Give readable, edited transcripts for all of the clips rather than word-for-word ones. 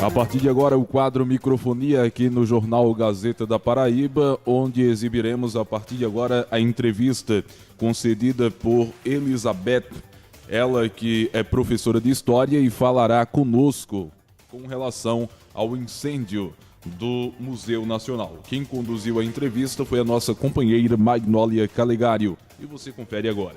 A partir de agora, o quadro Microfonia aqui no Jornal Gazeta da Paraíba, onde exibiremos a partir de agora a entrevista concedida por Elizabeth, ela que é professora de História e falará conosco com relação ao incêndio do Museu Nacional. Quem conduziu a entrevista foi a nossa companheira Magnólia Calegário. E você confere agora.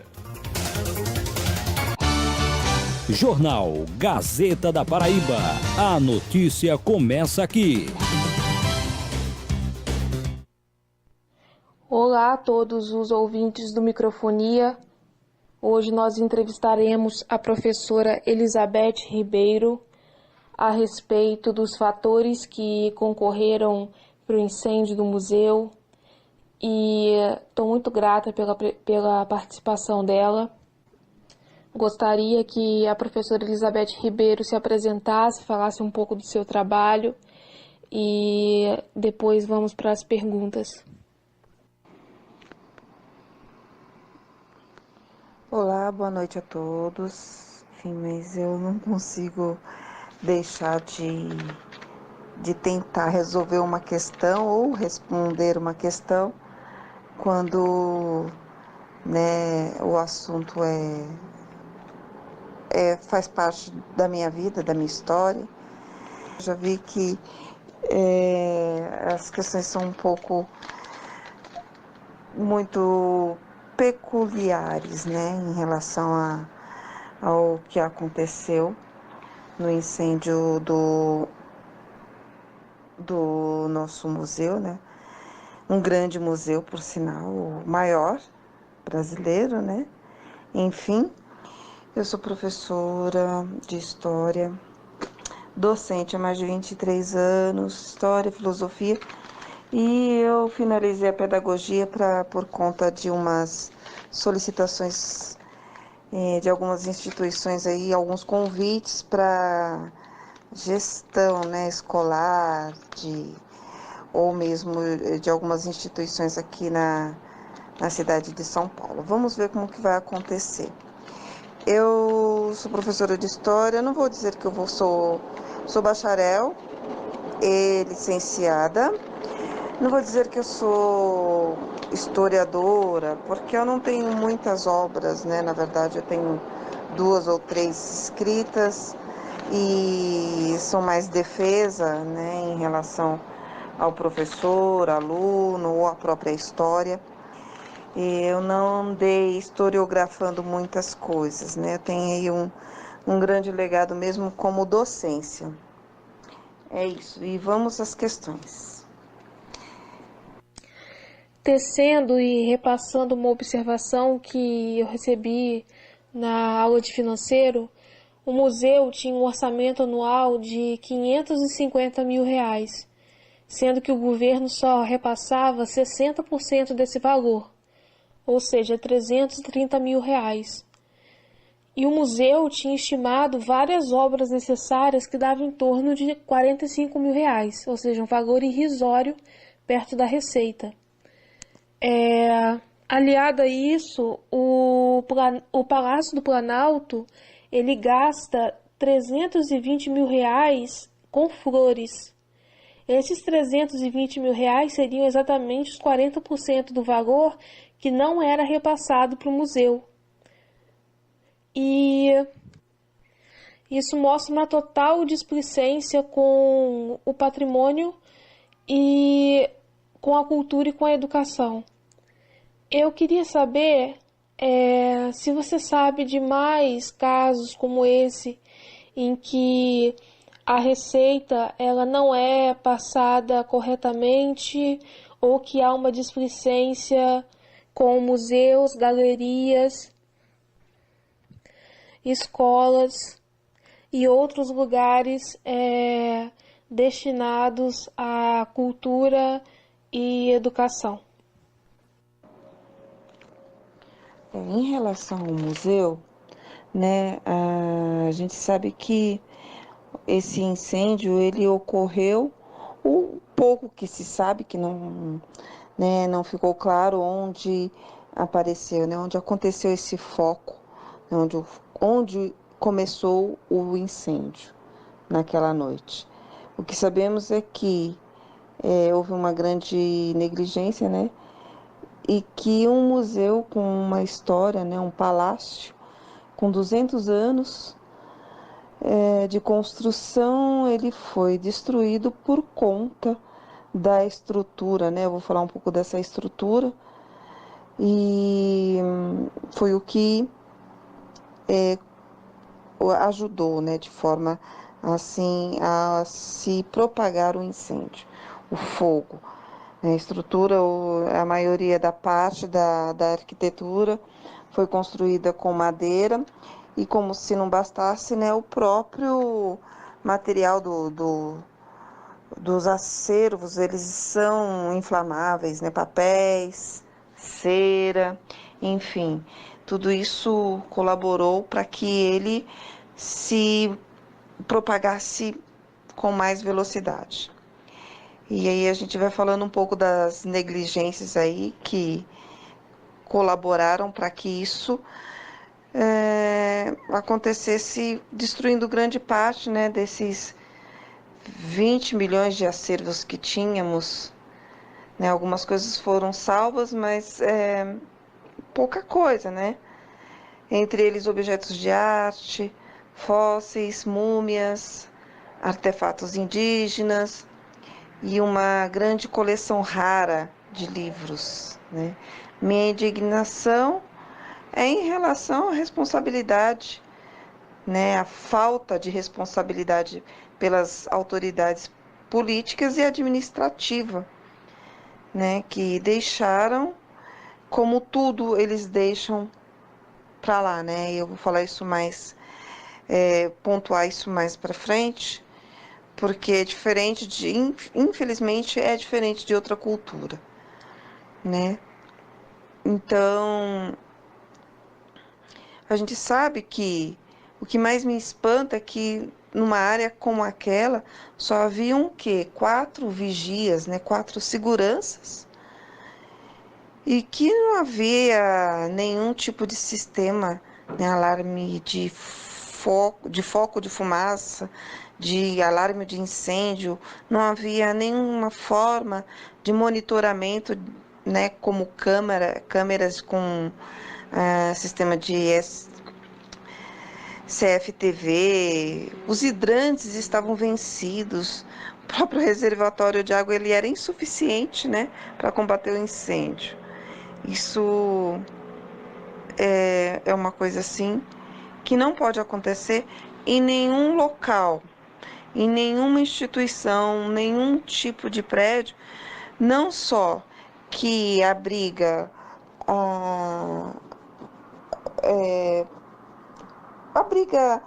Jornal Gazeta da Paraíba. A notícia começa aqui. Olá a todos os ouvintes do Microfonia. Hoje nós entrevistaremos a professora Elizabeth Ribeiro a respeito dos fatores que concorreram para o incêndio do museu. E estou muito grata pela participação dela. Gostaria que a professora Elizabeth Ribeiro se apresentasse, falasse um pouco do seu trabalho e depois vamos para as perguntas. Olá, boa noite a todos. Enfim, mas eu não consigo deixar de tentar resolver uma questão ou responder uma questão quando, o assunto faz parte da minha vida, da minha história. Já vi que as questões são um pouco muito peculiares, em relação ao que aconteceu no incêndio do nosso museu, um grande museu, por sinal, o maior brasileiro, Enfim, eu sou professora de História, docente há mais de 23 anos, História e Filosofia, e eu finalizei a pedagogia por conta de umas solicitações de algumas instituições aí, alguns convites para gestão escolar, ou mesmo de algumas instituições aqui na cidade de São Paulo. Vamos ver como que vai acontecer. Eu sou professora de História, não vou dizer que sou bacharel e licenciada, não vou dizer que eu sou historiadora, porque eu não tenho muitas obras, Na verdade, eu tenho 2 ou 3 escritas e são mais defesa, em relação ao professor, aluno ou à própria história. Eu não andei historiografando muitas coisas, Eu tenho aí um grande legado mesmo como docência. É isso, e vamos às questões. Tecendo e repassando uma observação que eu recebi na aula de financeiro, o museu tinha um orçamento anual de R$ 550 mil, sendo que o governo só repassava 60% desse valor, ou seja, R$ 330 mil. E o museu tinha estimado várias obras necessárias que davam em torno de R$ 45 mil, ou seja, um valor irrisório perto da receita. Aliado a isso, o Palácio do Planalto ele gasta R$ 320 mil com flores. Esses R$ 320 mil seriam exatamente os 40% do valor que não era repassado para o museu. E isso mostra uma total displicência com o patrimônio e com a cultura e com a educação. Eu queria saber se você sabe de mais casos como esse, em que a receita ela não é passada corretamente ou que há uma displicência com museus, galerias, escolas e outros lugares destinados à cultura e educação. Em relação ao museu, a gente sabe que esse incêndio ele ocorreu, o pouco que se sabe, que não ficou claro onde apareceu, onde aconteceu esse foco, onde começou o incêndio naquela noite. O que sabemos é que houve uma grande negligência, né? E que um museu com uma história, né, um palácio com 200 anos de construção, ele foi destruído por conta da estrutura, né? Eu vou falar um pouco dessa estrutura e foi o que ajudou, né, de forma assim a se propagar o incêndio, o fogo. A estrutura, a maioria da parte da arquitetura foi construída com madeira e, como se não bastasse, né, o próprio material dos acervos, eles são inflamáveis, né, papéis, cera, enfim, tudo isso colaborou para que ele se propagasse com mais velocidade. E aí a gente vai falando um pouco das negligências aí que colaboraram para que isso acontecesse, destruindo grande parte, né, desses 20 milhões de acervos que tínhamos. Né? Algumas coisas foram salvas, mas pouca coisa, né? Entre eles objetos de arte, fósseis, múmias, artefatos indígenas e uma grande coleção rara de livros, né? Minha indignação é em relação à responsabilidade, né? A falta de responsabilidade pelas autoridades políticas e administrativas, né? Que deixaram, como tudo eles deixam para lá, né? Eu vou falar isso mais, pontuar isso mais para frente, porque é diferente infelizmente é diferente de outra cultura, né? Então, a gente sabe que o que mais me espanta é que numa área como aquela só haviam o quê? 4 vigias, né? 4 seguranças, e que não havia nenhum tipo de sistema, né? Alarme de foco de fumaça, de alarme de incêndio, não havia nenhuma forma de monitoramento, né? Como câmeras com sistema de CFTV, os hidrantes estavam vencidos, o próprio reservatório de água ele era insuficiente, né, para combater o incêndio. Isso é uma coisa assim que não pode acontecer em nenhum local, em nenhuma instituição, nenhum tipo de prédio, não só que abriga abriga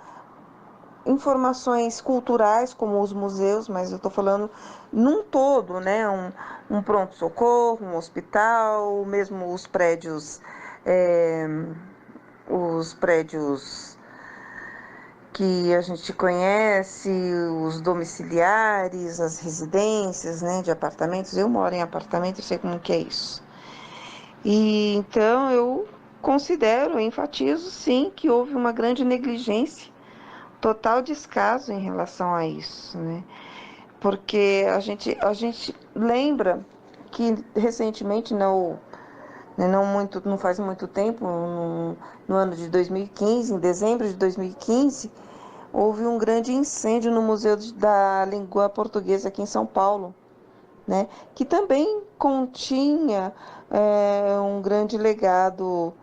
informações culturais, como os museus, mas eu estou falando num todo, né? Um pronto-socorro, um hospital, mesmo os prédios que a gente conhece, os domiciliares, as residências, né, de apartamentos. Eu moro em apartamento, eu sei como que é isso. E então eu considero, enfatizo sim, que houve uma grande negligência, total descaso em relação a isso, né? Porque a gente lembra que recentemente, não faz muito tempo, no ano de 2015, em dezembro de 2015, houve um grande incêndio no Museu da Língua Portuguesa aqui em São Paulo, né? Que também continha um grande legado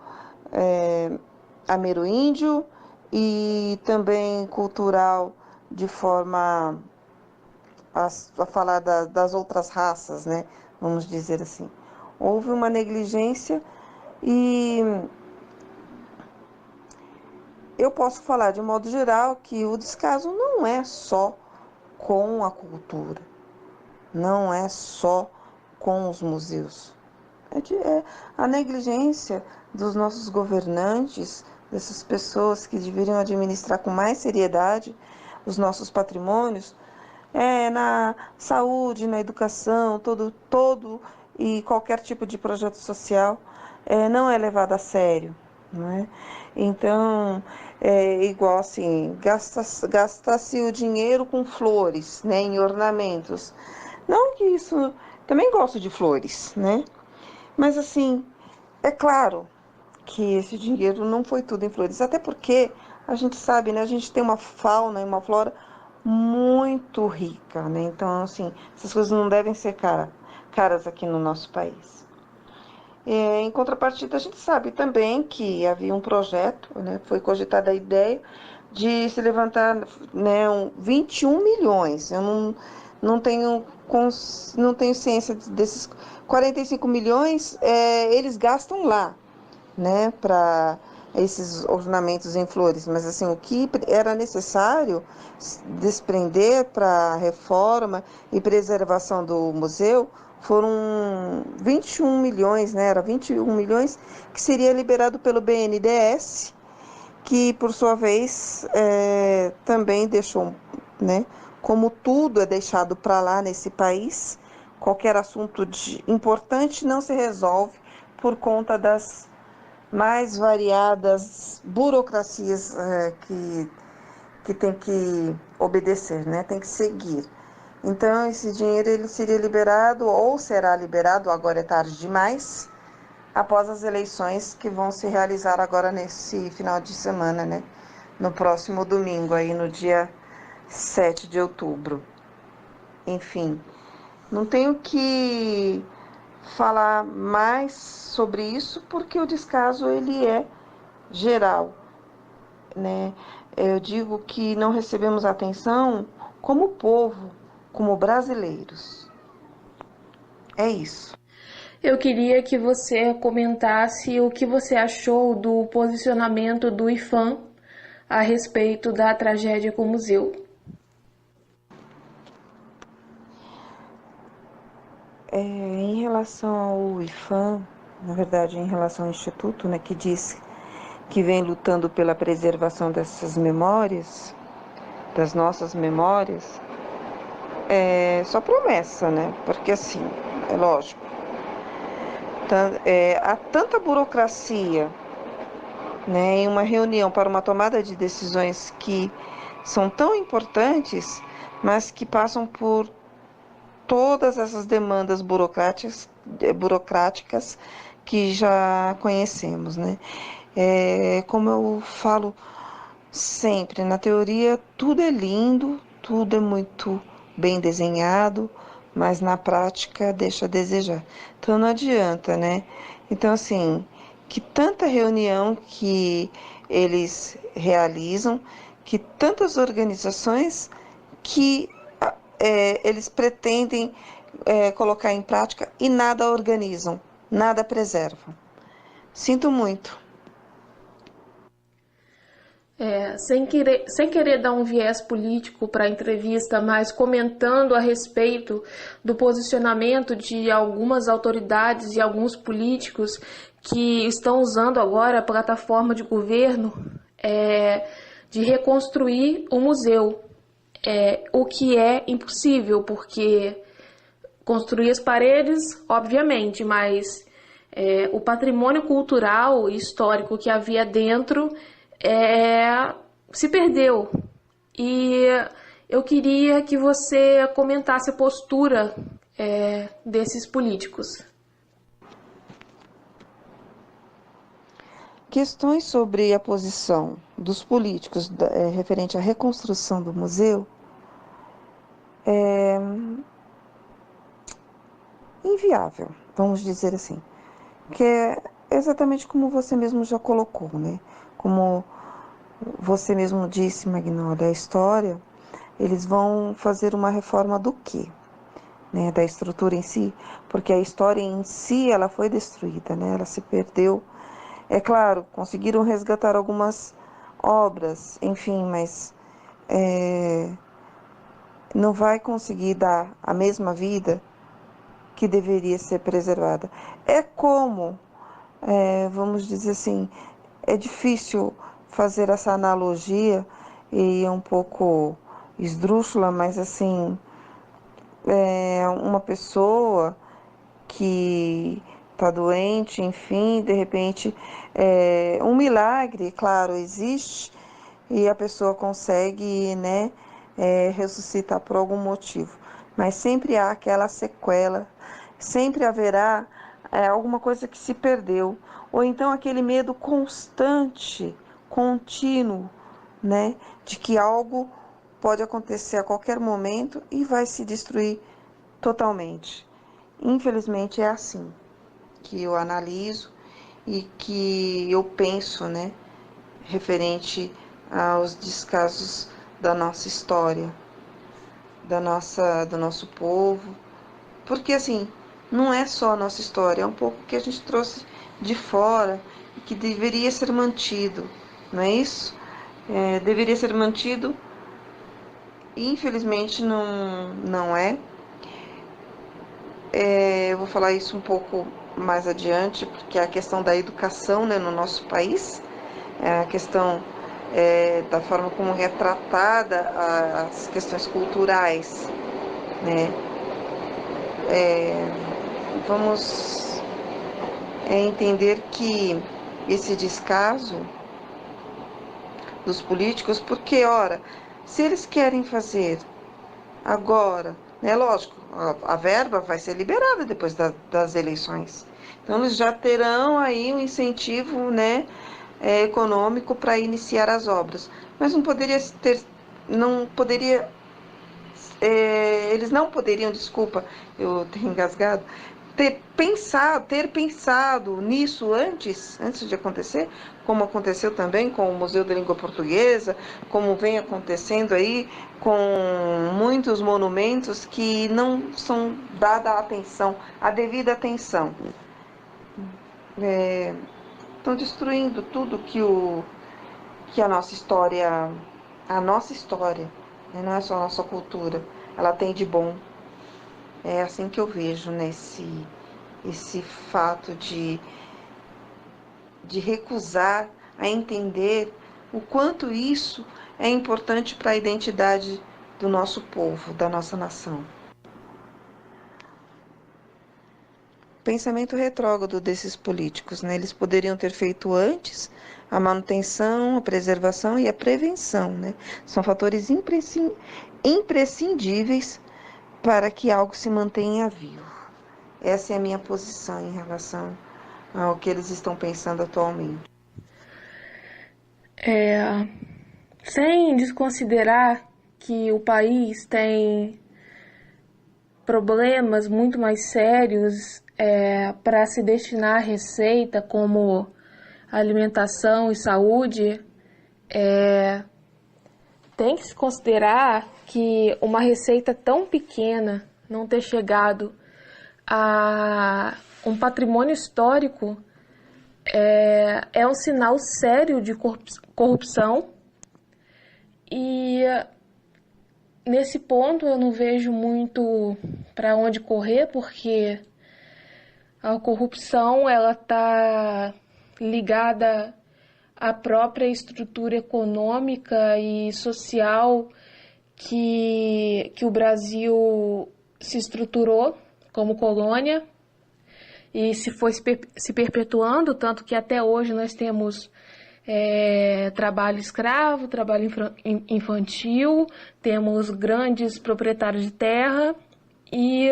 ameríndio e também cultural, de forma a falar das outras raças, né? Vamos dizer assim. Houve uma negligência e eu posso falar de modo geral que o descaso não é só com a cultura, não é só com os museus. A negligência dos nossos governantes, dessas pessoas que deveriam administrar com mais seriedade os nossos patrimônios, na saúde, na educação, todo e qualquer tipo de projeto social não é levado a sério, não é? Então, é igual assim, gasta-se o dinheiro com flores, né, em ornamentos. Não que isso, também gosto de flores, né? Mas assim, é claro que esse dinheiro não foi tudo em flores, até porque a gente sabe, né, a gente tem uma fauna e uma flora muito rica, né? Então, assim, essas coisas não devem ser caras aqui no nosso país. Em contrapartida, a gente sabe também que havia um projeto, né, foi cogitada a ideia de se levantar, né, 21 milhões. Eu não tenho, não tenho ciência desses 45 milhões, eles gastam lá, né, para esses ornamentos em flores, mas assim, o que era necessário desprender para a reforma e preservação do museu foram 21 milhões, né, era 21 milhões que seria liberado pelo BNDES, que por sua vez também deixou, né, como tudo é deixado para lá nesse país, qualquer assunto importante não se resolve por conta das mais variadas burocracias que tem que obedecer, né? Tem que seguir. Então, esse dinheiro ele seria liberado ou será liberado, agora é tarde demais, após as eleições que vão se realizar agora nesse final de semana, né? No próximo domingo, aí no dia 7 de outubro. Enfim, não tenho que falar mais sobre isso porque o descaso ele é geral, né? Eu digo que não recebemos atenção como povo, como brasileiros. É isso. Eu queria que você comentasse o que você achou do posicionamento do IPHAN a respeito da tragédia com o museu. Em relação ao IPHAN, na verdade, em relação ao Instituto, né, que diz que vem lutando pela preservação dessas memórias, das nossas memórias, é só promessa, né? Porque assim, é lógico, há tanta burocracia, né, em uma reunião para uma tomada de decisões que são tão importantes, mas que passam por todas essas demandas burocráticas que já conhecemos, né? Como eu falo sempre, na teoria tudo é lindo, tudo é muito bem desenhado, mas na prática deixa a desejar. Então não adianta, né? Então assim, que tanta reunião que eles realizam, que tantas organizações que eles pretendem colocar em prática e nada organizam, nada preservam. Sinto muito. Sem querer dar um viés político para a entrevista, mas comentando a respeito do posicionamento de algumas autoridades e alguns políticos que estão usando agora a plataforma de governo de reconstruir o museu, o que é impossível, porque construir as paredes, obviamente, mas o patrimônio cultural e histórico que havia dentro se perdeu. E eu queria que você comentasse a postura desses políticos. Questões sobre a posição dos políticos referente à reconstrução do museu é inviável, vamos dizer assim, que é exatamente como você mesmo já colocou, né? Como você mesmo disse, Magnólia, a história, eles vão fazer uma reforma do quê? Né? Da estrutura em si, porque a história em si, ela foi destruída, né? Ela se perdeu. É claro, conseguiram resgatar algumas obras, enfim, mas não vai conseguir dar a mesma vida que deveria ser preservada. É como, vamos dizer assim, é difícil fazer essa analogia e é um pouco esdrúxula, mas assim, uma pessoa que está doente, enfim, de repente um milagre, claro, existe e a pessoa consegue, né, ressuscitar por algum motivo. Mas sempre há aquela sequela, sempre haverá alguma coisa que se perdeu, ou então aquele medo constante, contínuo, né, de que algo pode acontecer a qualquer momento e vai se destruir totalmente. Infelizmente é assim que eu analiso e que eu penso, né, referente aos descasos da nossa história, do nosso povo, porque assim, não é só a nossa história, é um pouco que a gente trouxe de fora e que deveria ser mantido, não é isso? Deveria ser mantido, e infelizmente não é. Eu vou falar isso um pouco mais adiante, porque é a questão da educação, né, no nosso país, a questão da forma como é tratada as questões culturais, né? Vamos entender que esse descaso dos políticos, porque, ora, se eles querem fazer agora, né, lógico, a verba vai ser liberada depois das eleições. Então, eles já terão aí um incentivo, né, econômico para iniciar as obras. Mas eles não poderiam, desculpa, eu tenho engasgado, ter pensado nisso antes de acontecer, como aconteceu também com o Museu da Língua Portuguesa, como vem acontecendo aí com muitos monumentos que não são dada a devida atenção. Estão destruindo tudo que a nossa história, né, não é só a nossa cultura, ela tem de bom. É assim que eu vejo esse fato de recusar a entender o quanto isso é importante para a identidade do nosso povo, da nossa nação. Pensamento retrógrado desses políticos, né? Eles poderiam ter feito antes a manutenção, a preservação e a prevenção, né? São fatores imprescindíveis para que algo se mantenha vivo. Essa é a minha posição em relação ao que eles estão pensando atualmente. Sem desconsiderar que o país tem problemas muito mais sérios para se destinar a receita, como alimentação e saúde, tem que se considerar que uma receita tão pequena não ter chegado a um patrimônio histórico é um sinal sério de corrupção. E nesse ponto eu não vejo muito para onde correr, porque a corrupção ela está ligada à própria estrutura econômica e social que o Brasil se estruturou como colônia e se foi se perpetuando, tanto que até hoje nós temos trabalho escravo, trabalho infantil, temos grandes proprietários de terra. E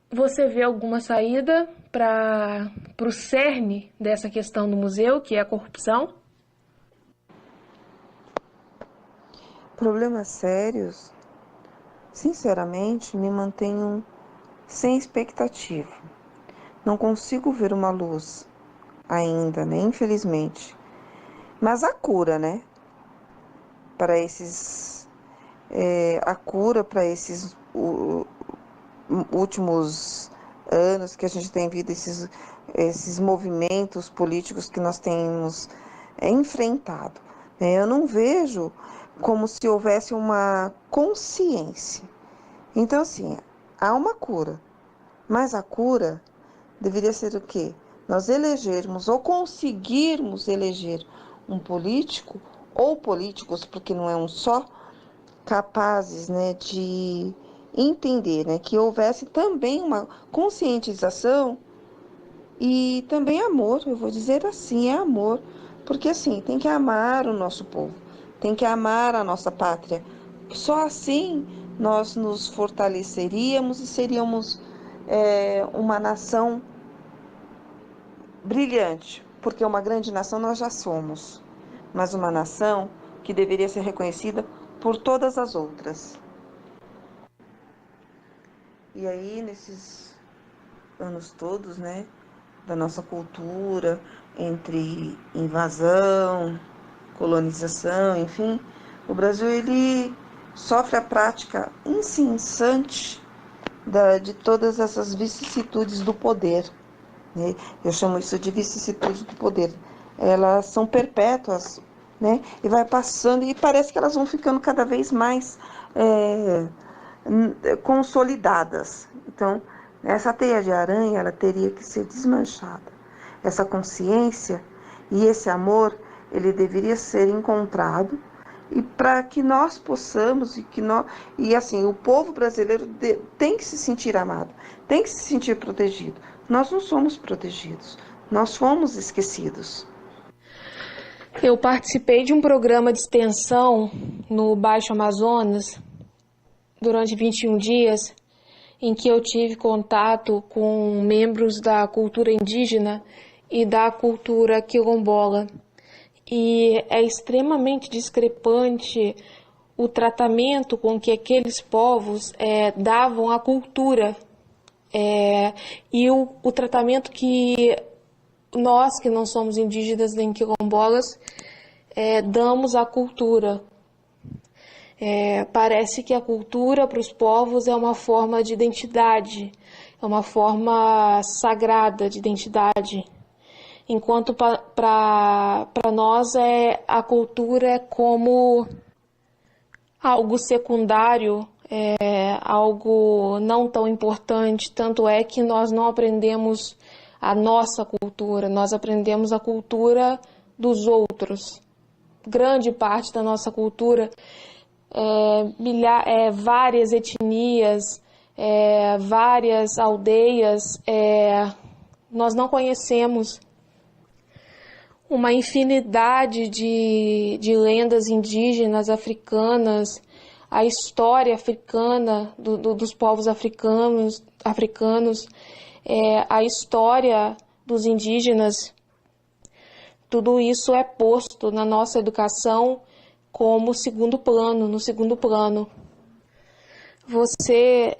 você vê alguma saída para o cerne dessa questão do museu, que é a corrupção? Problemas sérios, sinceramente, me mantenho sem expectativa. Não consigo ver uma luz ainda, né? Infelizmente. Mas a cura, né? Para esses... a cura para esses últimos anos que a gente tem visto, esses movimentos políticos que nós temos enfrentado. Eu não vejo como se houvesse uma consciência. Então, assim, há uma cura. Mas a cura deveria ser o quê? Nós elegermos ou conseguirmos eleger um político ou políticos, porque não é um só, capazes, né, de entender, né, que houvesse também uma conscientização E também amor, eu vou dizer assim, é amor, porque assim, tem que amar o nosso povo, tem que amar a nossa pátria. Só assim nós nos fortaleceríamos e seríamos uma nação brilhante, porque uma grande nação nós já somos, mas uma nação que deveria ser reconhecida por todas as outras. E aí, nesses anos todos, né, da nossa cultura, entre invasão, colonização, enfim, o Brasil ele sofre a prática incessante de todas essas vicissitudes do poder, né? Eu chamo isso de vicissitudes do poder. Elas são perpétuas, né? E vai passando e parece que elas vão ficando cada vez mais consolidadas. Então, essa teia de aranha, ela teria que ser desmanchada. Essa consciência e esse amor, ele deveria ser encontrado e para que nós possamos e assim, o povo brasileiro tem que se sentir amado, tem que se sentir protegido. Nós não somos protegidos, nós fomos esquecidos. Eu participei de um programa de extensão no Baixo Amazonas durante 21 dias, em que eu tive contato com membros da cultura indígena e da cultura quilombola. E é extremamente discrepante o tratamento com que aqueles povos davam à cultura e o tratamento que nós, que não somos indígenas nem quilombolas, damos à cultura. Parece que a cultura para os povos é uma forma de identidade, é uma forma sagrada de identidade. Enquanto para nós a cultura é como algo secundário, algo não tão importante, tanto é que nós não aprendemos a nossa cultura, nós aprendemos a cultura dos outros. Grande parte da nossa cultura, várias etnias, várias aldeias, nós não conhecemos. Uma infinidade de lendas indígenas africanas, a história africana dos povos africanos, a história dos indígenas, tudo isso é posto na nossa educação como no segundo plano. Você,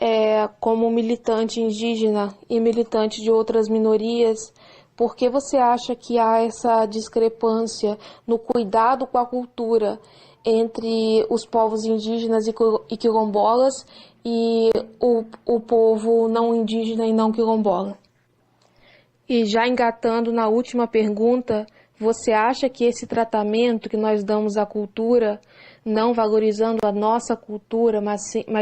como militante indígena e militante de outras minorias, por que você acha que há essa discrepância no cuidado com a cultura entre os povos indígenas e quilombolas e o povo não indígena e não quilombola? E já engatando na última pergunta, você acha que esse tratamento que nós damos à cultura, não valorizando a nossa cultura, mas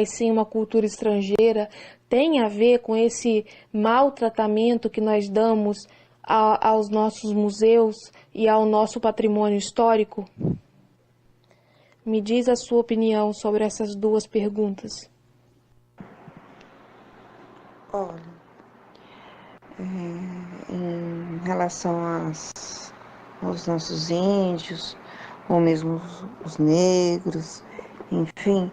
sim uma cultura estrangeira, tem a ver com esse maltratamento que nós damos aos nossos museus e ao nosso patrimônio histórico? Me diz a sua opinião sobre essas duas perguntas. Olha, em relação aos nossos índios, ou mesmo os negros, enfim,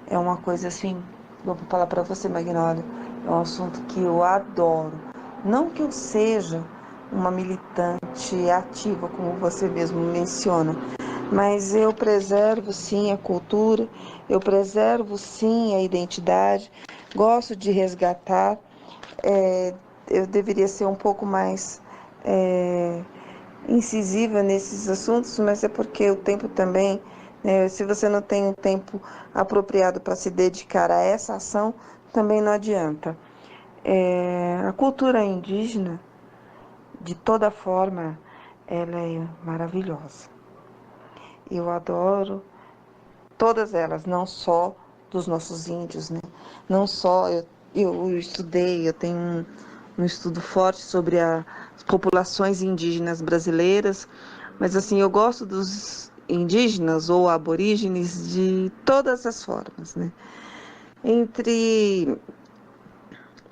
é uma coisa assim, vou falar para você, Magnólia, é um assunto que eu adoro. Não que eu seja uma militante ativa, como você mesmo menciona, mas eu preservo sim a cultura, eu preservo sim a identidade, gosto de resgatar. Eu deveria ser um pouco mais incisiva nesses assuntos, mas é porque o tempo também, né, se você não tem um tempo apropriado para se dedicar a essa ação, também não adianta. A cultura indígena, de toda forma, ela é maravilhosa. Eu adoro todas elas, não só dos nossos índios, né? Não só, eu estudei, eu tenho um estudo forte sobre as populações indígenas brasileiras, mas assim, eu gosto dos indígenas ou aborígenes de todas as formas, né? Entre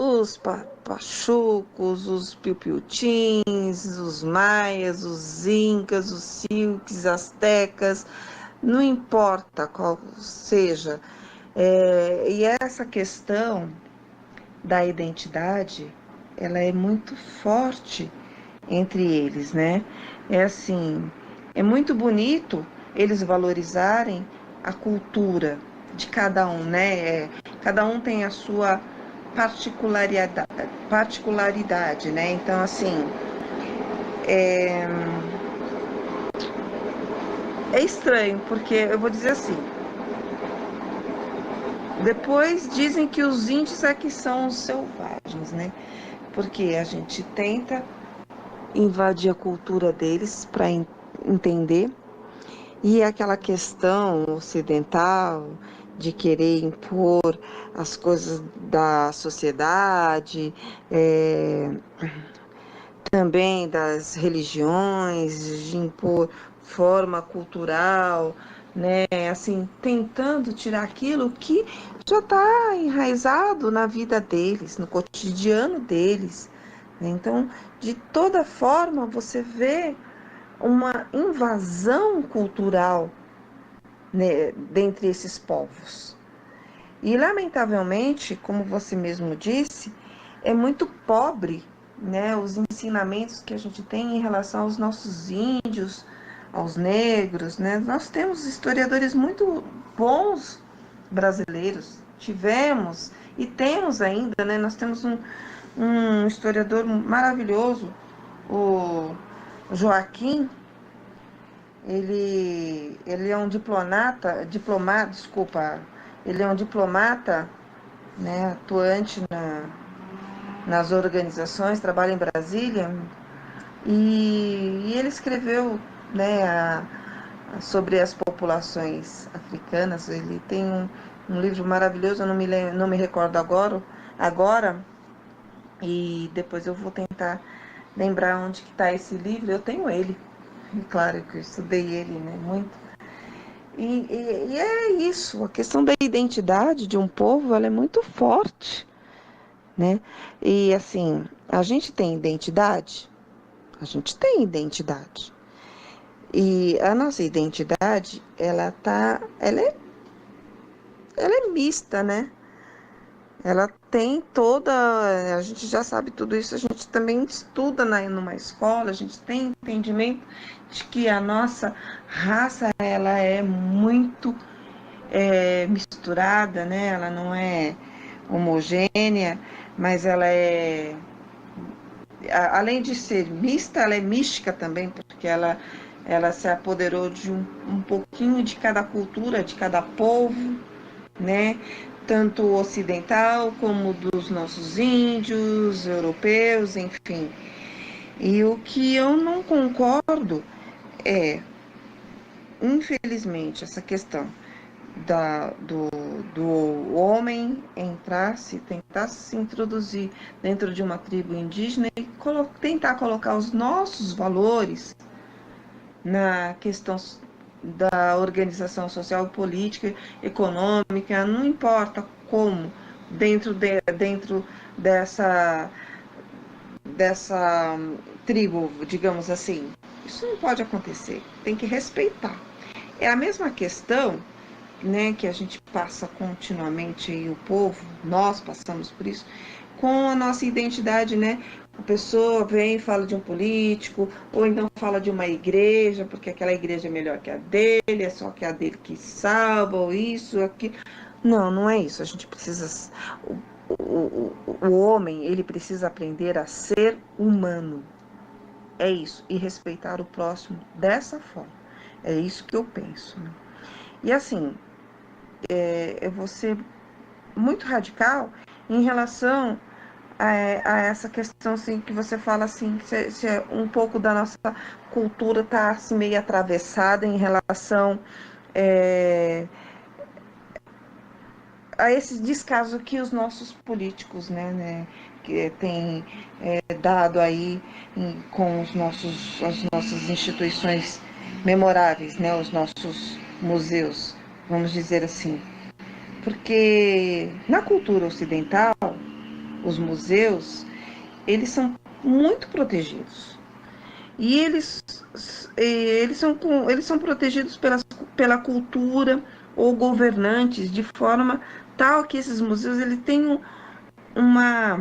os pachucos, os piupiutins, os maias, os incas, os silques, astecas, não importa qual seja. E essa questão da identidade, ela é muito forte entre eles, né? É assim, é muito bonito eles valorizarem a cultura de cada um, né? Cada um tem a sua particularidade, né? Então, assim, é estranho, porque eu vou dizer assim, depois dizem que os índios é que são os selvagens, né? Porque a gente tenta invadir a cultura deles para entender, e aquela questão ocidental de querer impor as coisas da sociedade, também das religiões, de impor forma cultural, né? Assim, tentando tirar aquilo que já está enraizado na vida deles, no cotidiano deles, né? Então, de toda forma, você vê uma invasão cultural, né, dentre esses povos. E, lamentavelmente, como você mesmo disse, é muito pobre, né, os ensinamentos que a gente tem em relação aos nossos índios, aos negros, né? Nós temos historiadores muito bons brasileiros, tivemos e temos ainda, né? Nós temos um historiador maravilhoso, o Joaquim. Ele é um ele é um diplomata, né, atuante nas organizações, trabalha em Brasília, e ele escreveu, né, sobre as populações africanas. Ele tem um livro maravilhoso, eu não me recordo agora, e depois eu vou tentar lembrar onde que está esse livro. Eu tenho ele, claro que eu estudei ele, né, muito. E é isso, a questão da identidade de um povo, ela é muito forte, né? E assim, a gente tem identidade? A gente tem identidade. E a nossa identidade, ela é mista, né? Ela tem toda, a gente já sabe tudo isso, a gente também estuda numa escola, a gente tem entendimento de que a nossa raça, ela é muito misturada, né? Ela não é homogênea, mas ela além de ser mista, ela é mística também, porque ela se apoderou de um pouquinho de cada cultura, de cada povo, né? Tanto ocidental como dos nossos índios, europeus, enfim. E o que eu não concordo é, infelizmente, essa questão do homem tentar se introduzir dentro de uma tribo indígena e tentar colocar os nossos valores na questão da organização social, política, econômica, não importa como, dentro dessa tribo, digamos assim. Isso não pode acontecer, tem que respeitar. É a mesma questão, né, que a gente passa continuamente aí, o povo, nós passamos por isso, com a nossa identidade, né? A pessoa vem e fala de um político, ou então fala de uma igreja, porque aquela igreja é melhor que a dele, é só que a dele que salva, ou isso, aquilo. Não, não é isso. A gente precisa... O homem, ele precisa aprender a ser humano. É isso. E respeitar o próximo dessa forma. É isso que eu penso, né? E assim, eu vou ser muito radical em relação a essa questão, assim, que você fala assim, se um pouco da nossa cultura está assim, meio atravessada em relação a esse descaso que os nossos políticos, né que têm dado aí com as nossas instituições memoráveis, né, os nossos museus, vamos dizer assim. Porque na cultura ocidental, os museus, eles são muito protegidos. E eles são protegidos pela cultura ou governantes de forma tal que esses museus eles tenham uma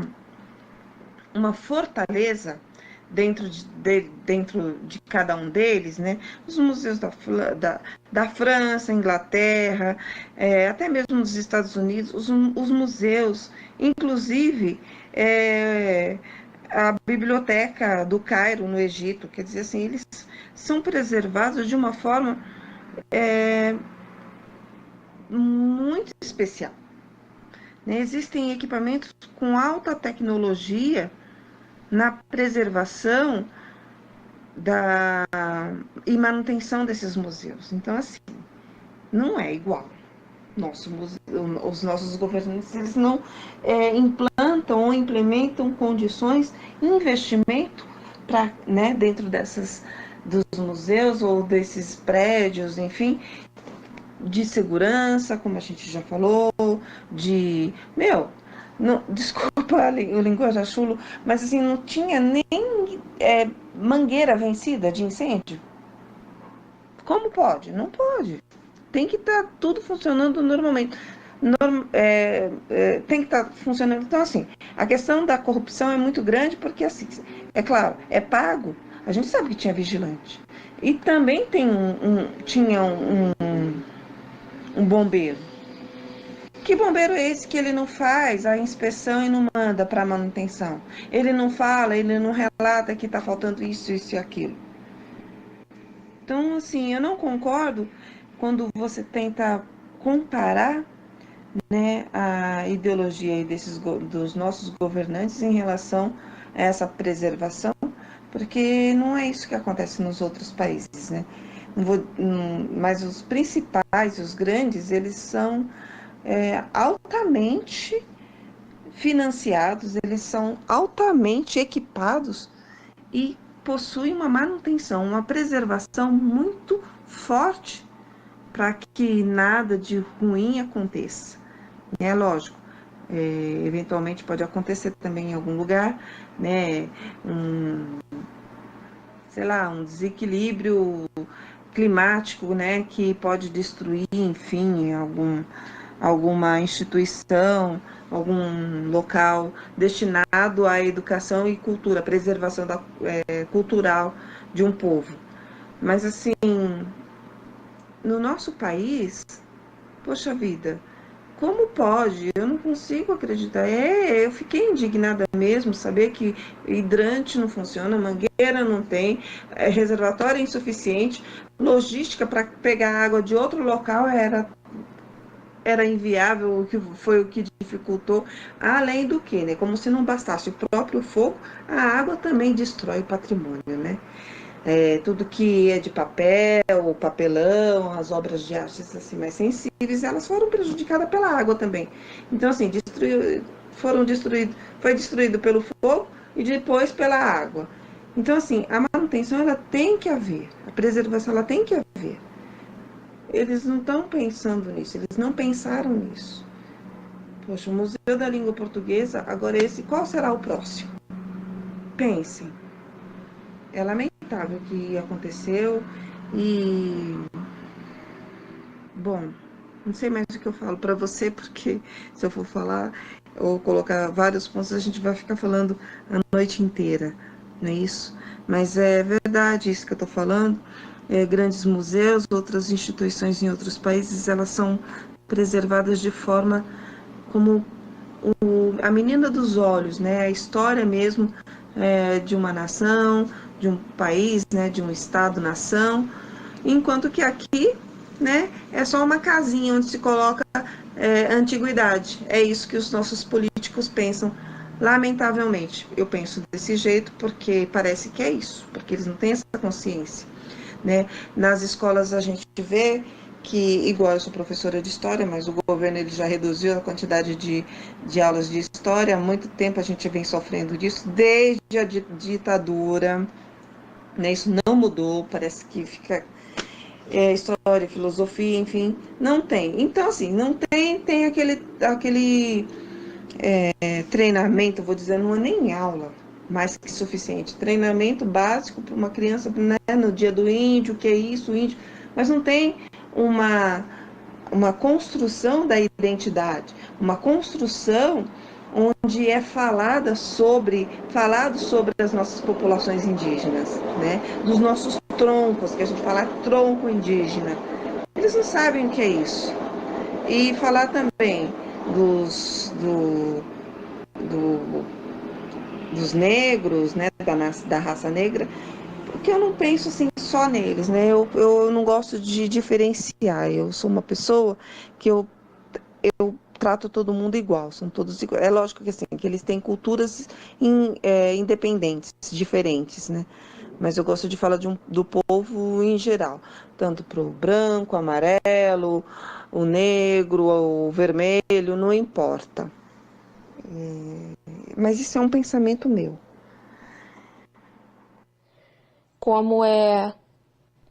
fortaleza dentro de cada um deles, né? Os museus da França, Inglaterra, até mesmo nos Estados Unidos, os museus, inclusive a Biblioteca do Cairo, no Egito, quer dizer assim, eles são preservados de uma forma muito especial. Né? Existem equipamentos com alta tecnologia na preservação e manutenção desses museus. Então, assim, não é igual. Os nossos governantes, eles não implantam ou implementam condições, investimento para, né, dentro dos museus ou desses prédios, enfim, de segurança, como a gente já falou, desculpa o linguajar chulo, mas assim, não tinha nem mangueira vencida de incêndio. Como pode? Não pode. Tem que estar tudo funcionando normalmente. Tem que estar funcionando. Então, assim, a questão da corrupção é muito grande, porque, assim, é claro, é pago. A gente sabe que tinha vigilante. E também tinha um bombeiro. Que bombeiro é esse que ele não faz a inspeção e não manda para a manutenção? Ele não fala, ele não relata que está faltando isso, isso e aquilo. Então, assim, eu não concordo quando você tenta comparar, né, a ideologia dos nossos governantes em relação a essa preservação, porque não é isso que acontece nos outros países, né? Mas os principais, os grandes, eles são altamente financiados, eles são altamente equipados e possuem uma manutenção, uma preservação muito forte para que nada de ruim aconteça. É lógico, eventualmente pode acontecer também em algum lugar, né, um desequilíbrio climático, né, que pode destruir, enfim, alguma instituição, algum local destinado à educação e cultura, preservação cultural de um povo. Mas, assim, no nosso país, poxa vida, como pode? Eu não consigo acreditar. Eu fiquei indignada mesmo, saber que hidrante não funciona, mangueira não tem, reservatório é insuficiente, logística para pegar água de outro local era inviável, que foi o que dificultou, além do que, né? Como se não bastasse o próprio fogo, a água também destrói o patrimônio, né? Tudo que é de papel, papelão, as obras de artes assim, mais sensíveis, elas foram prejudicadas pela água também. Então, assim, foi destruído pelo fogo e depois pela água. Então, assim, a manutenção ela tem que haver, a preservação ela tem que haver. Eles não estão pensando nisso, eles não pensaram nisso. Poxa, o Museu da Língua Portuguesa, agora qual será o próximo? Pensem. É lamentável o que aconteceu e... Bom, não sei mais o que eu falo para você, porque se eu for falar ou colocar vários pontos, a gente vai ficar falando a noite inteira, não é isso? Mas é verdade isso que eu estou falando. Grandes museus, outras instituições em outros países, elas são preservadas de forma como a menina dos olhos, né? A história mesmo de uma nação, de um país, né? De um estado-nação, enquanto que aqui, né? É só uma casinha onde se coloca a antiguidade. É isso que os nossos políticos pensam. Lamentavelmente, eu penso desse jeito porque parece que é isso, porque eles não têm essa consciência. Né? Nas escolas a gente vê que, igual eu sou professora de história, mas o governo ele já reduziu a quantidade de aulas de história. Há muito tempo a gente vem sofrendo disso, desde a ditadura, né? Isso não mudou, parece que fica história, filosofia, enfim, não tem. Então, assim, não tem aquele treinamento, vou dizer, não é nem aula, mais que suficiente. Treinamento básico para uma criança, né, no dia do índio, o que é isso, índio, mas não tem uma construção da identidade, uma construção onde é falado sobre as nossas populações indígenas, né? Dos nossos troncos, que a gente fala tronco indígena. Eles não sabem o que é isso. E falar também dos negros, né? Da raça negra, porque eu não penso assim só neles, né? Eu não gosto de diferenciar. Eu sou uma pessoa que eu trato todo mundo igual, são todos iguais. É lógico que assim, que eles têm culturas independentes, diferentes, né? Mas eu gosto de falar do povo em geral, tanto para o branco, amarelo, o negro, o vermelho, não importa. Mas isso é um pensamento meu. Como é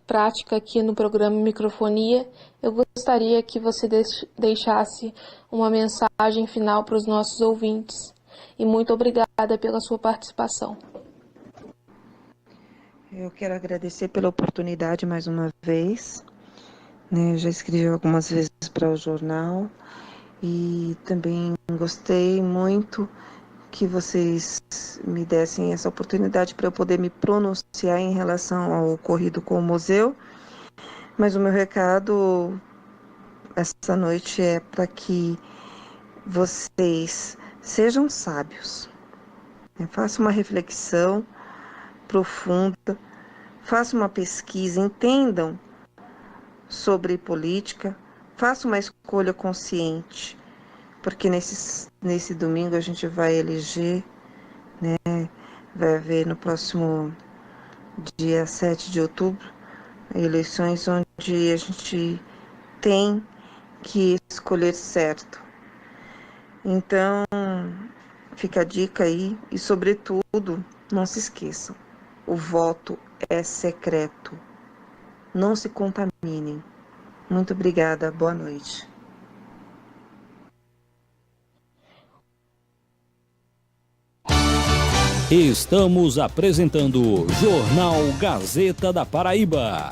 prática aqui no programa Microfonia, eu gostaria que você deixasse uma mensagem final para os nossos ouvintes. E muito obrigada pela sua participação. Eu quero agradecer pela oportunidade mais uma vez. Eu já escrevi algumas vezes para o jornal e também gostei muito que vocês me dessem essa oportunidade para eu poder me pronunciar em relação ao ocorrido com o museu. Mas o meu recado essa noite é para que vocês sejam sábios. Façam uma reflexão profunda, façam uma pesquisa, entendam sobre política, façam uma escolha consciente, porque nesse domingo a gente vai eleger, né? Vai haver no próximo dia 7 de outubro, eleições onde a gente tem que escolher certo. Então, fica a dica aí e, sobretudo, não se esqueçam, o voto é secreto. Não se contaminem. Muito obrigada, boa noite. Estamos apresentando Jornal Gazeta da Paraíba.